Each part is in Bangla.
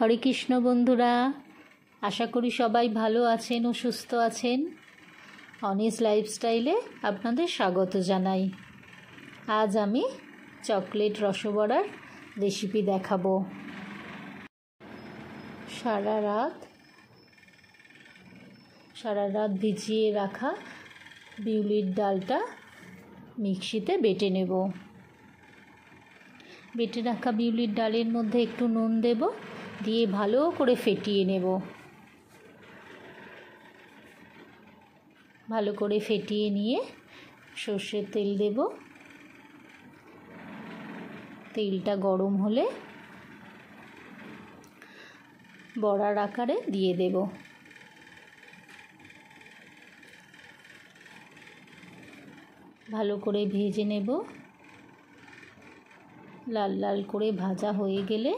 হরে কৃষ্ণ বন্ধুরা, আশা করি সবাই ভালো আছেন ও সুস্থ আছেন। অনিস লাইফস্টাইলে আপনাদের স্বাগত জানাই। আজ আমি চকলেট রসবড়ার রেসিপি দেখাবো। সারা রাত ভিজিয়ে রাখা বিউলির ডালটা মিক্সিতে বেটে নেব। বেটে রাখা বিউলির ডালের মধ্যে একটু নুন দেব, দিয়ে ভালো করে ফেটিয়ে নেব। ভালো করে ফেটিয়ে নিয়ে সর্ষের তেল দেব। তেলটা গরম হলে বড়ার আকারে দিয়ে দেব। ভালো করে ভেজে নেব। লাল লাল করে ভাজা হয়ে গেলে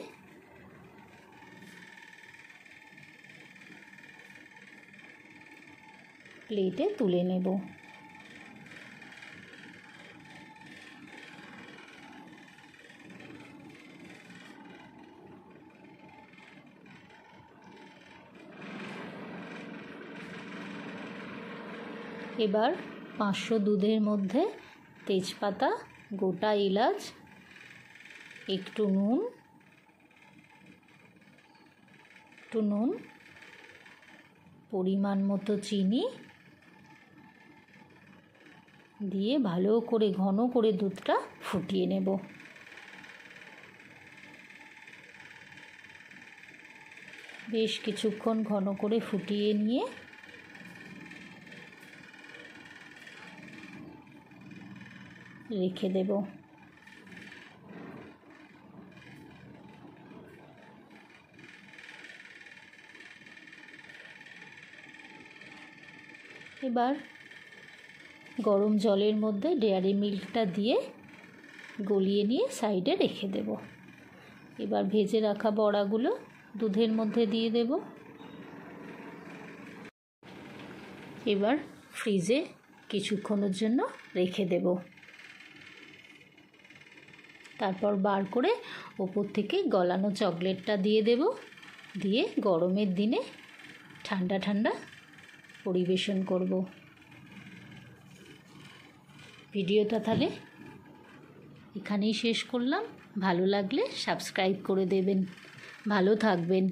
প্লেটে তুলে নেব। এবার 500 দুধের মধ্যে তেজপাতা, গোটা এলাচ, একটু নুন, পরিমাণ মতো চিনি দিয়ে ভালো করে ঘন করে দুধটা ফুটিয়ে নেব। বেশ কিছুক্ষণ ঘন করে ফুটিয়ে নিয়ে রেখে দেব। এবার গরম জলের মধ্যে ডেয়ারি মিল্কটা দিয়ে গলিয়ে নিয়ে সাইডে রেখে দেব। এবার ভেজে রাখা বড়াগুলো দুধের মধ্যে দিয়ে দেব। এবার ফ্রিজে কিছুক্ষণের জন্য রেখে দেব। তারপর বার করে ওপর থেকে গলানো চকলেটটা দিয়ে দেব। দিয়ে গরমের দিনে ঠান্ডা ঠান্ডা পরিবেশন করব। ভিডিওটা তাহলে এখানেই শেষ করলাম। ভালো লাগলে সাবস্ক্রাইব করে দেবেন। ভালো থাকবেন।